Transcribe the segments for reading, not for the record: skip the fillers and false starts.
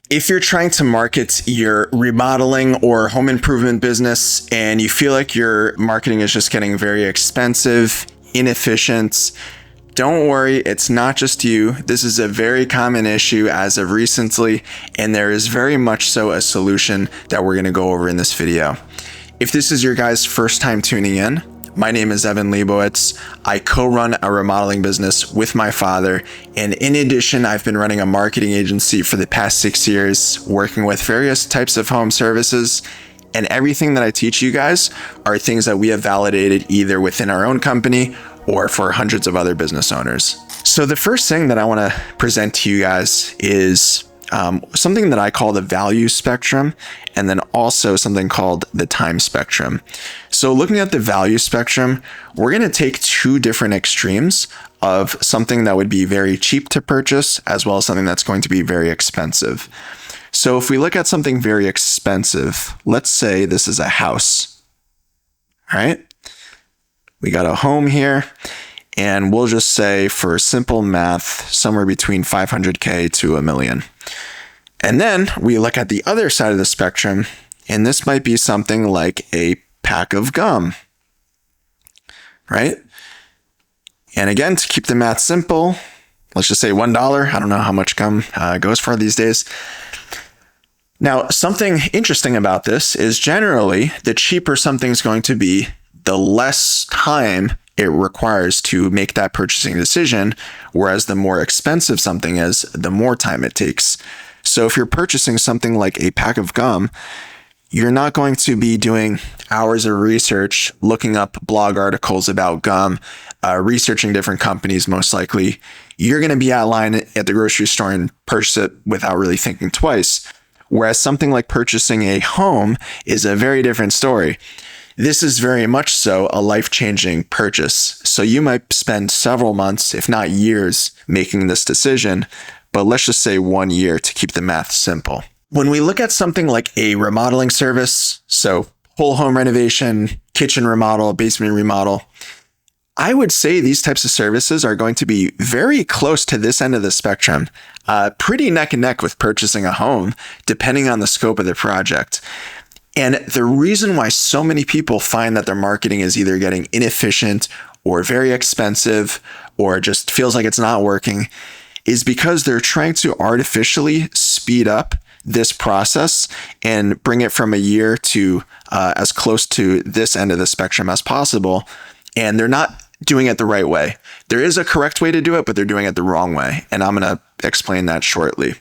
If you're trying to market your remodeling or home improvement business and you feel like your marketing is just getting very expensive, inefficient, don't worry, it's not just you. This is a very common issue as of recently, and there is very much so a solution that we're going to go over in this video. If this is your guys' first time tuning in, my name is Evan Leibowitz. I co-run a remodeling business with my father, and in addition, I've been running a marketing agency for the past 6 years, working with various types of home services, and everything that I teach you guys are things that we have validated either within our own company or for hundreds of other business owners. So the first thing that I want to present to you guys is something that I call the value spectrum, and then also something called the time spectrum. So looking at the value spectrum, we're going to take two different extremes of something that would be very cheap to purchase, as well as something that's going to be very expensive. So if we look at something very expensive, let's say this is a house, all right? We got a home here, and we'll just say for simple math, somewhere between 500K to $1 million. And then we look at the other side of the spectrum, and this might be something like a pack of gum, right? And again, to keep the math simple, let's just say $1. I don't know how much gum goes for these days. Now, something interesting about this is generally the cheaper something's going to be, the less time it requires to make that purchasing decision, whereas the more expensive something is, the more time it takes. So if you're purchasing something like a pack of gum, you're not going to be doing hours of research, looking up blog articles about gum, researching different companies most likely. You're going to be at line at the grocery store and purchase it without really thinking twice. Whereas something like purchasing a home is a very different story. This is very much so a life-changing purchase. So you might spend several months, if not years, making this decision, but let's just say 1 year to keep the math simple. When we look at something like a remodeling service, so whole home renovation, kitchen remodel, basement remodel, I would say these types of services are going to be very close to this end of the spectrum, pretty neck and neck with purchasing a home, depending on the scope of the project. And the reason why so many people find that their marketing is either getting inefficient or very expensive or just feels like it's not working is because they're trying to artificially speed up this process and bring it from a year to as close to this end of the spectrum as possible. And they're not doing it the right way. There is a correct way to do it, but they're doing it the wrong way. And I'm going to explain that shortly.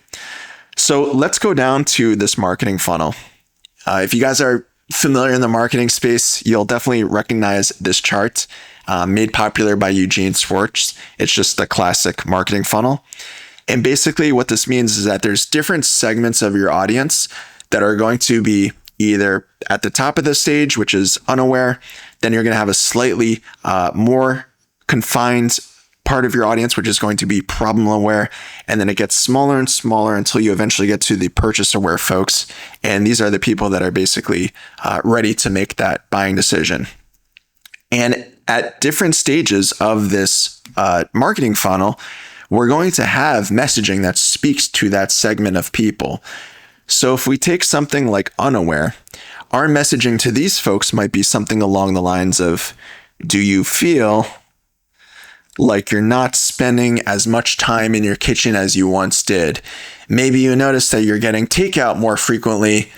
So let's go down to this marketing funnel. If you guys are familiar in the marketing space, you'll definitely recognize this chart made popular by Eugene Schwartz. It's just the classic marketing funnel. And basically what this means is that there's different segments of your audience that are going to be either at the top of the stage, which is unaware, then you're going to have a slightly more confined part of your audience, which is going to be problem aware. And then it gets smaller and smaller until you eventually get to the purchase aware folks. And these are the people that are basically ready to make that buying decision. And at different stages of this marketing funnel, we're going to have messaging that speaks to that segment of people. So if we take something like unaware, our messaging to these folks might be something along the lines of, do you feel like you're not spending as much time in your kitchen as you once did? Maybe you notice that you're getting takeout more frequently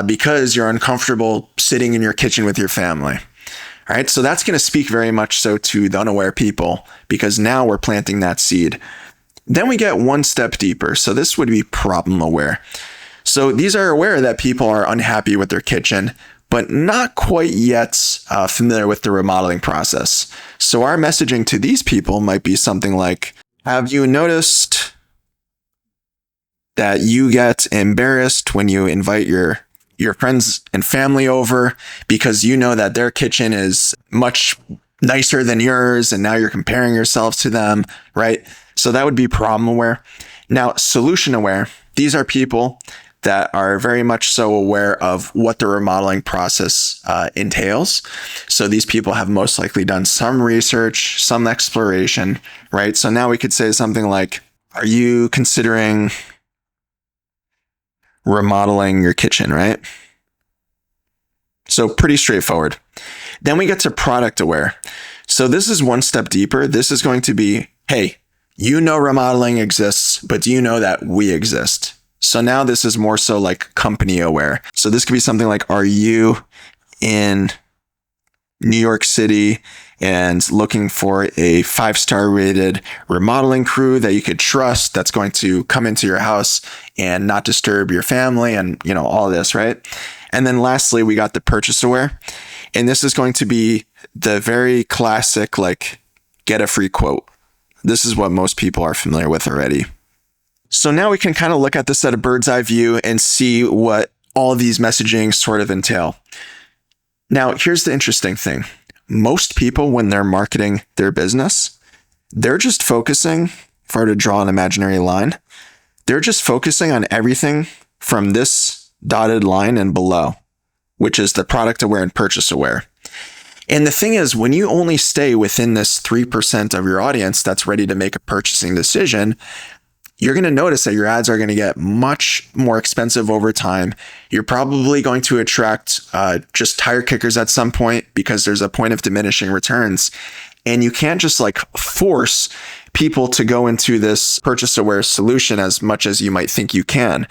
because you're uncomfortable sitting in your kitchen with your family. All right, so that's going to speak very much so to the unaware people because now we're planting that seed. Then we get one step deeper. So this would be problem aware. So these are aware that people are unhappy with their kitchen, but not quite yet familiar with the remodeling process. So our messaging to these people might be something like, have you noticed that you get embarrassed when you invite your friends and family over because you know that their kitchen is much nicer than yours and now you're comparing yourselves to them, right? So that would be problem aware. Now, solution aware, these are people that are very much so aware of what the remodeling process entails. So these people have most likely done some research, some exploration, right? So now we could say something like, are you considering remodeling your kitchen, right? So pretty straightforward. Then we get to product aware. So this is one step deeper. This is going to be, hey, you know remodeling exists, but do you know that we exist? So now this is more so like company aware. So this could be something like, are you in New York City and looking for a 5-star rated remodeling crew that you could trust that's going to come into your house and not disturb your family and, all this, right? And then lastly, we got the purchase aware. And this is going to be the very classic, like, get a free quote. This is what most people are familiar with already. So now we can kind of look at this at a bird's eye view and see what all these messaging sort of entail. Now, here's the interesting thing. Most people, when they're marketing their business, they're just focusing, if I were to draw an imaginary line, they're just focusing on everything from this dotted line and below, which is the product aware and purchase aware. And the thing is, when you only stay within this 3% of your audience that's ready to make a purchasing decision, you're going to notice that your ads are going to get much more expensive over time. You're probably going to attract just tire kickers at some point because there's a point of diminishing returns. And you can't just like force people to go into this purchase aware solution as much as you might think you can.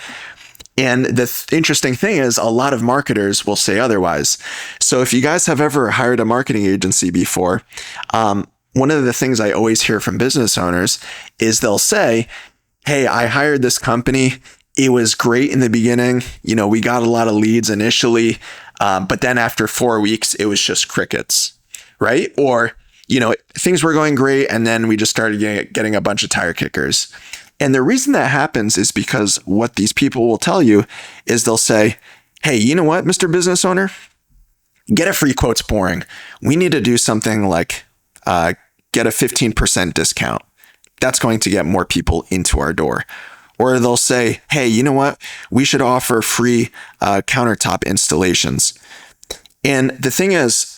And the interesting thing is a lot of marketers will say otherwise. So if you guys have ever hired a marketing agency before, one of the things I always hear from business owners is they'll say, hey, I hired this company. It was great in the beginning. We got a lot of leads initially, but then after 4 weeks, it was just crickets, right? Or, things were going great and then we just started getting a bunch of tire kickers. And the reason that happens is because what these people will tell you is they'll say, hey, you know what, Mr. Business Owner? Get a free quote's boring. We need to do something like get a 15% discount. That's going to get more people into our door. Or they'll say, hey, you know what? We should offer free countertop installations. And the thing is,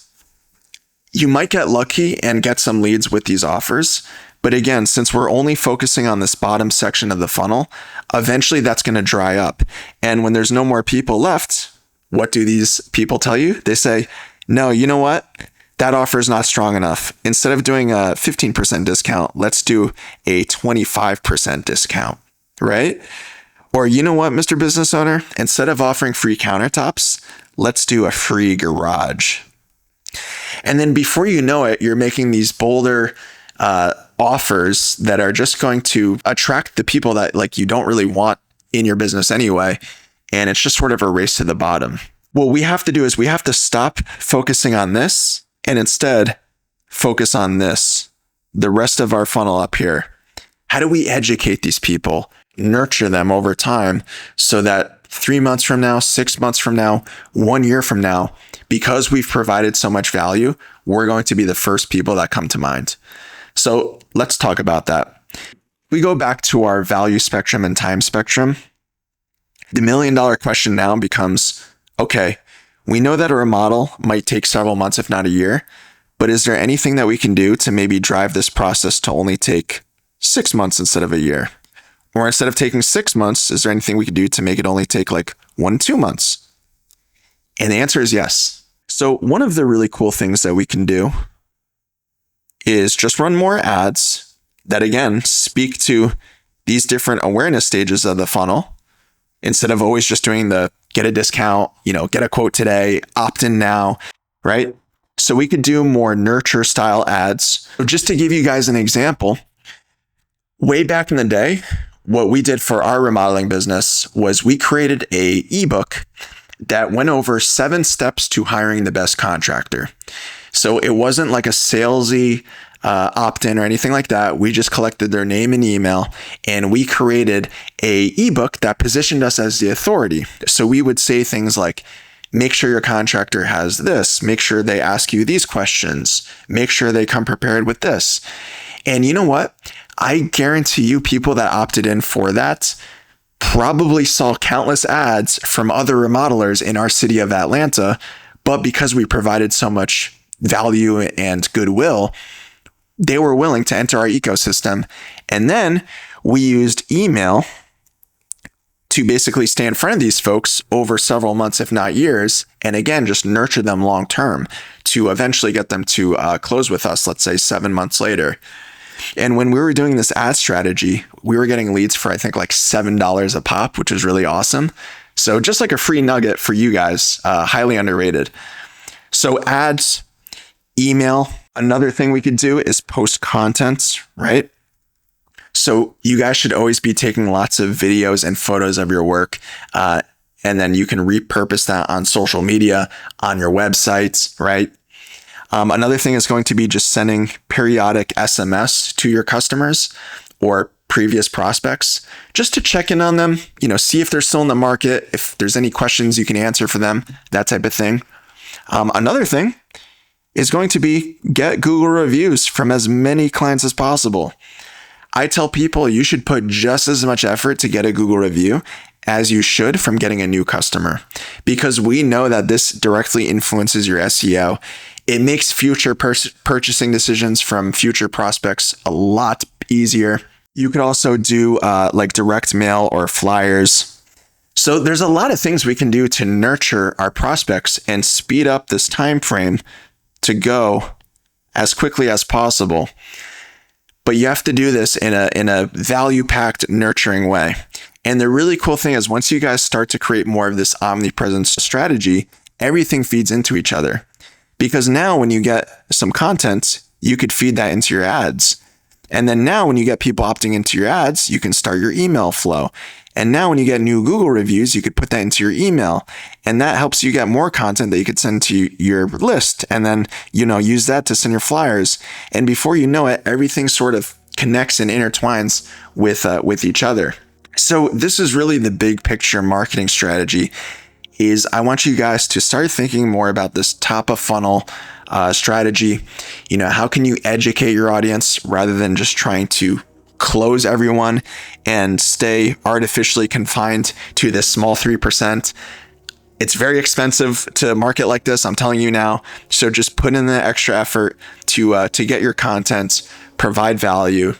you might get lucky and get some leads with these offers. But again, since we're only focusing on this bottom section of the funnel, eventually that's going to dry up. And when there's no more people left, what do these people tell you? They say, no, you know what? That offer is not strong enough. Instead of doing a 15% discount, let's do a 25% discount, right? Or you know what, Mr. Business Owner? Instead of offering free countertops, let's do a free garage. And then before you know it, you're making these bolder offers that are just going to attract the people that like you don't really want in your business anyway. And it's just sort of a race to the bottom. What we have to do is we have to stop focusing on this and instead focus on this, the rest of our funnel up here. How do we educate these people, nurture them over time so that 3 months from now, 6 months from now, 1 year from now, because we've provided so much value, we're going to be the first people that come to mind. So let's talk about that. We go back to our value spectrum and time spectrum. The $1 million question now becomes, okay, we know that a remodel might take several months, if not a year, but is there anything that we can do to maybe drive this process to only take 6 months instead of a year? Or instead of taking 6 months, is there anything we could do to make it only take like 1-2 months? And the answer is yes. So one of the really cool things that we can do is just run more ads that, again, speak to these different awareness stages of the funnel instead of always just doing the get a discount, get a quote today, opt in now, right? So we could do more nurture style ads. So just to give you guys an example, way back in the day, what we did for our remodeling business was we created an ebook that went over 7 steps to hiring the best contractor. So it wasn't like a salesy opt-in or anything like that. We just collected their name and email, and we created a ebook that positioned us as the authority. So we would say things like, make sure your contractor has this, make sure they ask you these questions, make sure they come prepared with this. And you know what? I guarantee you people that opted in for that probably saw countless ads from other remodelers in our city of Atlanta, but because we provided so much value and goodwill, they were willing to enter our ecosystem. And then we used email to basically stay in front of these folks over several months, if not years. And again, just nurture them long term to eventually get them to close with us, let's say 7 months later. And when we were doing this ad strategy, we were getting leads for, I think, like $7 a pop, which was really awesome. So just like a free nugget for you guys, highly underrated. So ads, email. Another thing we could do is post content, right? So you guys should always be taking lots of videos and photos of your work. And then you can repurpose that on social media, on your websites, right? Another thing is going to be just sending periodic SMS to your customers or previous prospects just to check in on them, see if they're still in the market, if there's any questions you can answer for them, that type of thing. Another thing is going to be get Google reviews from as many clients as possible. I tell people you should put just as much effort to get a Google review as you should from getting a new customer, because we know that this directly influences your SEO. It makes future purchasing decisions from future prospects a lot easier. You could also do like direct mail or flyers. So there's a lot of things we can do to nurture our prospects and speed up this time frame to go as quickly as possible. But you have to do this in a value-packed, nurturing way. And the really cool thing is once you guys start to create more of this omnipresence strategy, everything feeds into each other. Because now when you get some content, you could feed that into your ads. And then now when you get people opting into your ads, you can start your email flow. And now when you get new Google reviews, you could put that into your email. And that helps you get more content that you could send to your list. And then, use that to send your flyers. And before you know it, everything sort of connects and intertwines with each other. So this is really the big picture marketing strategy. Is I want you guys to start thinking more about this top of funnel strategy. How can you educate your audience rather than just trying to close everyone and stay artificially confined to this small 3%. It's very expensive to market like this, I'm telling you now. So just put in the extra effort to get your content, provide value,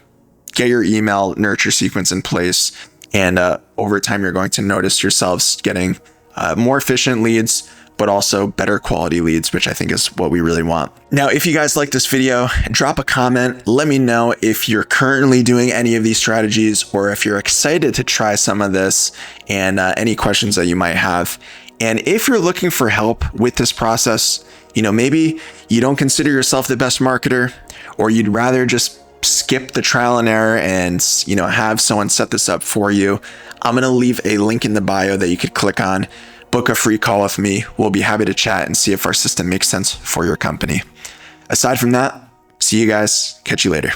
get your email nurture sequence in place. And over time, you're going to notice yourselves getting more efficient leads, but also better quality leads, which I think is what we really want. Now, if you guys like this video, drop a comment. Let me know if you're currently doing any of these strategies or if you're excited to try some of this and any questions that you might have. And if you're looking for help with this process, maybe you don't consider yourself the best marketer, or you'd rather just skip the trial and error and, have someone set this up for you. I'm going to leave a link in the bio that you could click on. Book a free call with me. We'll be happy to chat and see if our system makes sense for your company. Aside from that, see you guys. Catch you later.